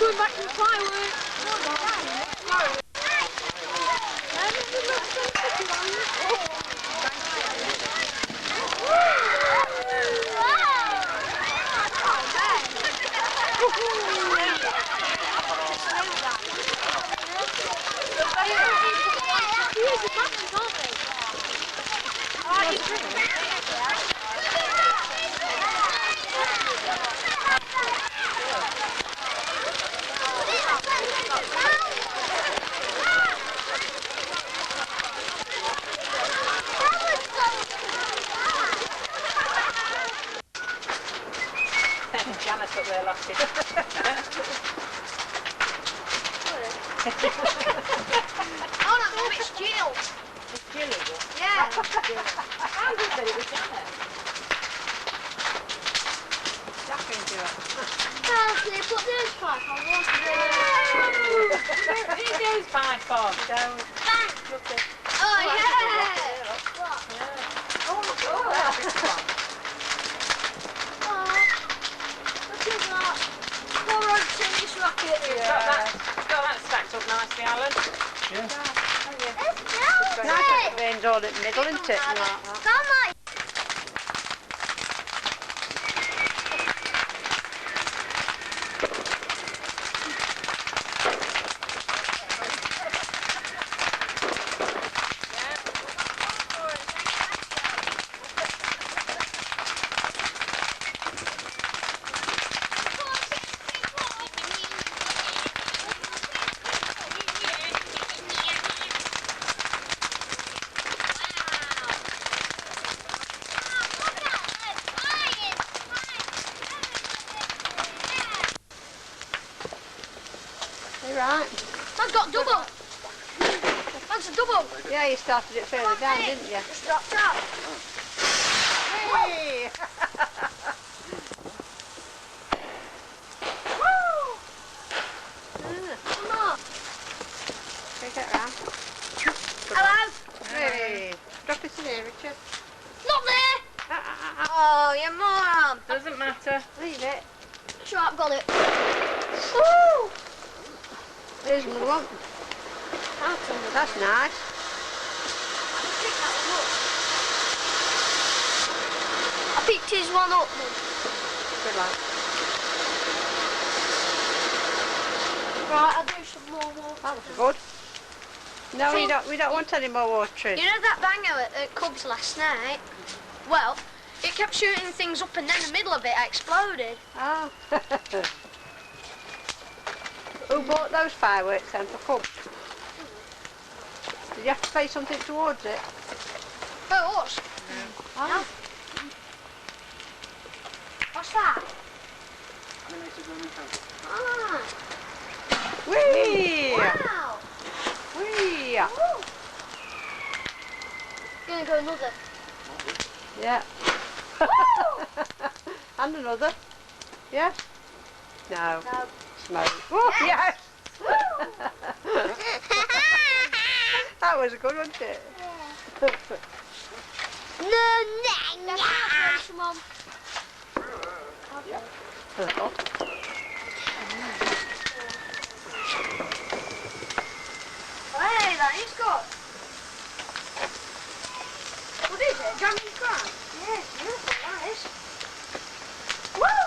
Going back to the fireworks. Janet's up there laughing. Oh no, it's Jill. It's Jill, is it? Yeah. Andrew said it was Janet. Jack into it. Can you put this back on water? Who do those pipe on? Don't. Bang! Look at. Oh yeah! What? Yeah. Oh, look at that. Big one. Look at that. 4 oaks in this racket. Got that stacked up nicely, Alan. Yeah. It's Nice veins all in the middle, isn't it? Like that. Come on. Right. That's got double. That's a double. Yeah, you started it further down, didn't you? It's dropped out. Hey! Woo! Come on. Take it round. Hello. Hey! Drop it in here, Richard. Not there. Oh, you moron. Doesn't matter. Leave it. Sure, I've got it. Woo! Here's another one. That's nice. I picked his one up. Good lad. Right, I'll do some more water. That was good. No, we don't want any more water in. You know that banger at Cubs last night? Well, it kept shooting things up and then the middle of it exploded. Oh. Who bought those fireworks then for Cubs? Did you have to pay something towards it? Oh, us? Oh. What's that? Ah, Whee! wow. Whee! Ooh. Gonna go another. Yeah. Woo! And another. Yes? No. No. Smoke. Oh, yes! Woo! That was good, wasn't it? No, Mom. Yeah. Hey, that is good. What is it? Dragon's crown? Yeah, it's beautiful, that is. Woo!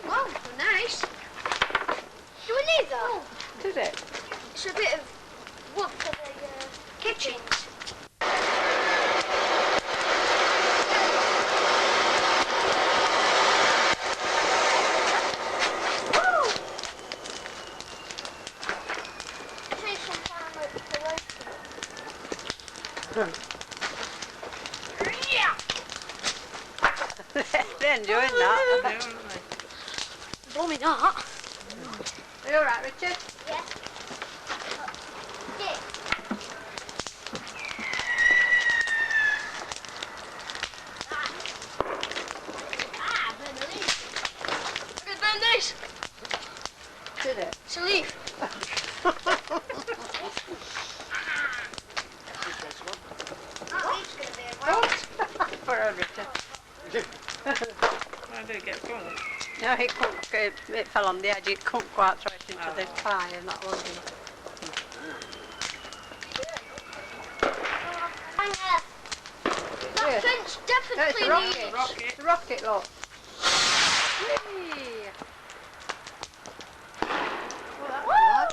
Oh, nice. Do we need that? Oh. Is it? It's a bit of wood for the kitchen. Yeah. They're enjoying that. Blooming not. Are you alright, Richard? Yeah. Yeah. Look at this. Did it? It's a leaf. For her, Richard. Why did it get full? No, it couldn't. It fell on the edge. It couldn't quite throw it into the pie, and that was it. That fence definitely needs. Rocket. The rocket, look. Whee! Woo!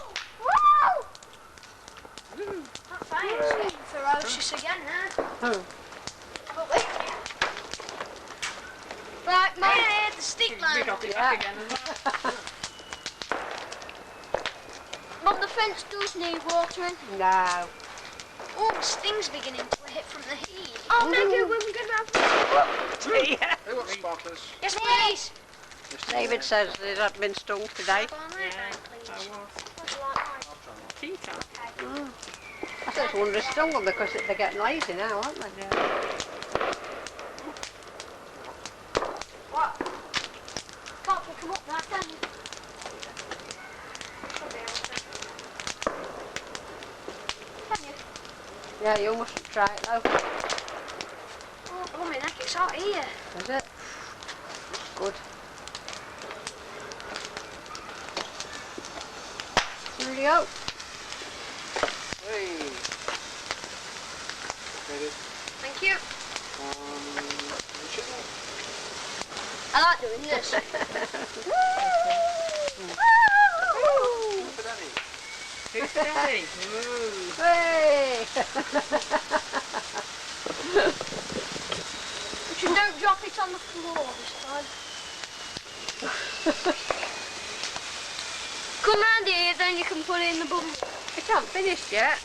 Woo! That's fine. It's getting ferocious again now. Hmm. But wait. Right, Mum, the stick We line. got it back again as well. Mum, the fence does need watering. No. Oh, the sting's beginning to hit from the heat. Oh, maybe when we're going to have... Yeah. Who wants sparklers? Yes, please. David says it had been stung today. Go on Yeah, there, I please. was. Would you like mine? Tea time. I said it's wonder it's stung them because they're getting lazy now, aren't they? Yeah. What? Can't pick them up now, can you? Should be able to. Can you? Yeah, you mustn't try it though. Oh, blooming heck, it's hot here. Is it? Good. Here we go. Hey. Ready? Thank you. Chicken? I like doing this. For Danny. Who's the daddy? Ooh. Hey! But you don't drop it on the floor this time. Come round here, then you can put it in the bubble. It's not finished yet.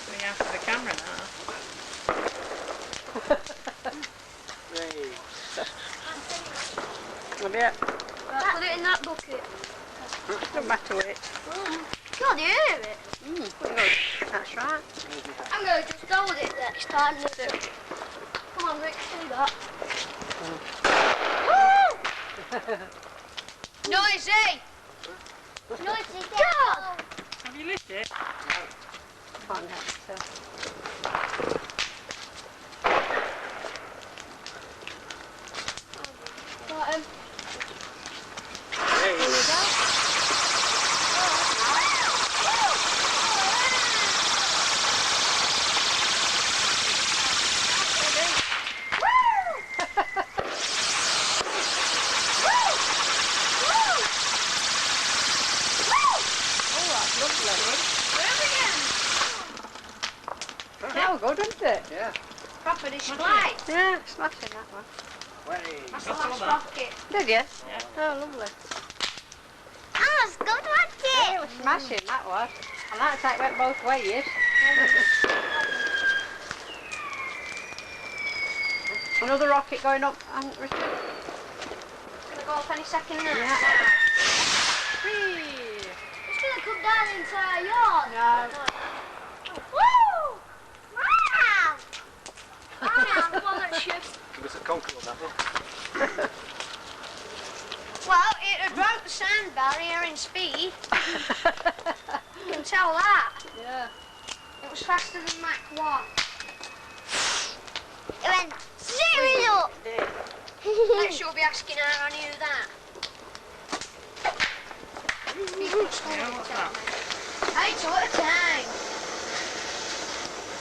So you after the camera now. Hey. A bit. Right, put it in that bucket. Don't matter with it. God, you hear it? Good. That's right. I'm going to just hold it next time. Come on, Rick, do that. Noisy! Noisy, God! Have you lit it? Can't help it. Right, Hey. Here we go. Oh, good, isn't it? Yeah. proper display. Yeah, smashing that one. Way. That's the I saw last that. rocket. Did you? Yeah. Oh, lovely. Oh, it's good rocket. It was smashing, that was. I like how it went both ways. Another rocket going up, Richard. Gonna go off any second now. Yeah. Whee! It's gonna come down into our yard. No. Woo! Wow! Wow, well, that's you. Give us a conquer on that one. Well, it had broke the sound barrier in speed. You can tell that. Yeah. It was faster than Mach 1. It went zero up. Next you'll be asking how I knew that. People just told me Yeah, to what's tell that? me. 8 at a time.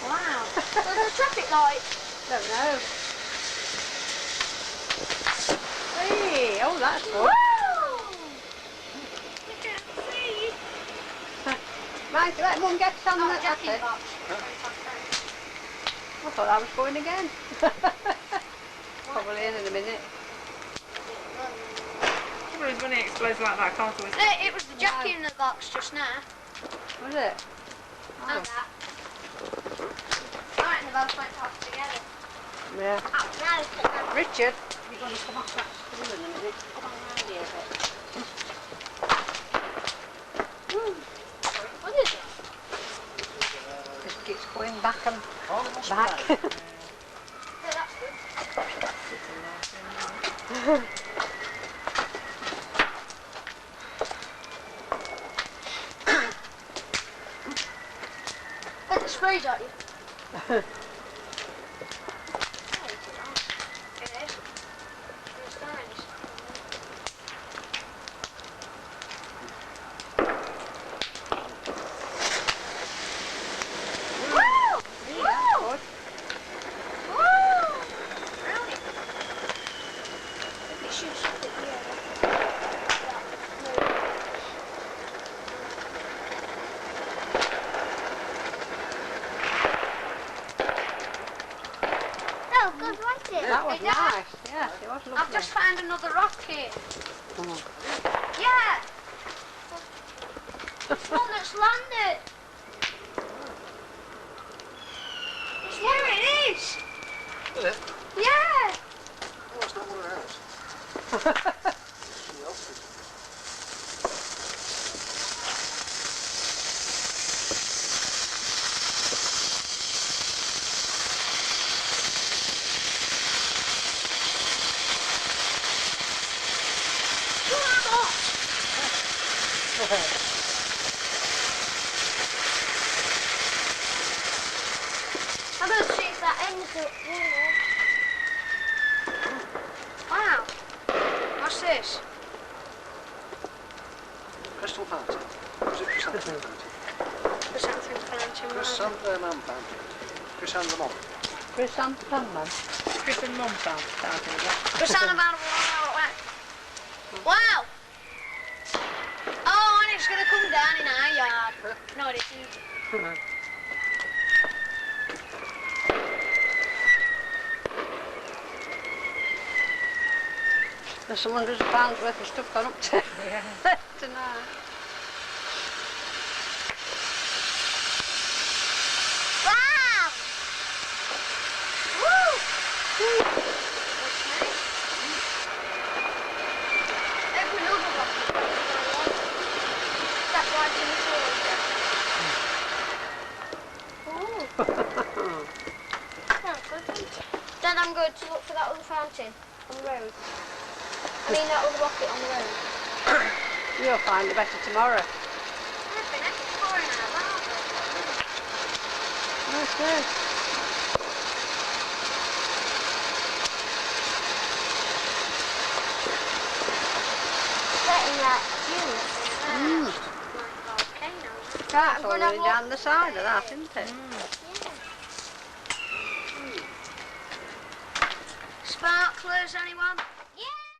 Wow. So there's a traffic light. Don't know. Hey, oh, that's good. You can see. Right, let Mum get some Oh, of that. Jackie's That's it. box. I thought I was going again. Probably in a minute. Trouble is when it explodes like that, I can't always. No, it was the Jackie in the box just now. Was it? Oh. And that. Alright, they both went off together. Yeah. Oh, now let's put that. Richard, you're going to come off that stool in a minute. Come on round here a bit. What is it? It's going back and Almost back. back. Yeah, that's good. Put the sprays at you. It is. It's nice. Woo! Yeah, good. Woo! Really? It shoots up at the other. Oh, good, wasn't it? That was It does. nice. Yeah, it was lovely. I've just found another rock here. Mm. Yeah! It's one that's landed. It's where it is. Is it? Yeah! Oh, it's not one of ours. Somebody else's. I'm going to see if that ends up. Wow. What's this? Crystal fountain. Was it chrysanthemum fountain? Chrysanthemum fountain. Chrysanthemum fountain. Chrysanthemum. Chrysanthemum. Chris and Mum found starting with that. Chrysanthemum fountain. Wow. Oh, and it's going to come down in our yard. No, it isn't. There's some hundreds of pounds worth of stuff gone up to tonight. Wow. Woo. That's nice. Every other one. That's why it's in the toilet. That's good. Then I'm going to look for that other fountain on the road. I mean that other rocket on the road. You'll find it better tomorrow. I've been exploring our garden. Okay. Getting that juice. Like volcanoes. That's I'm gonna have already a down the side of that, isn't it? Sparklers, anyone?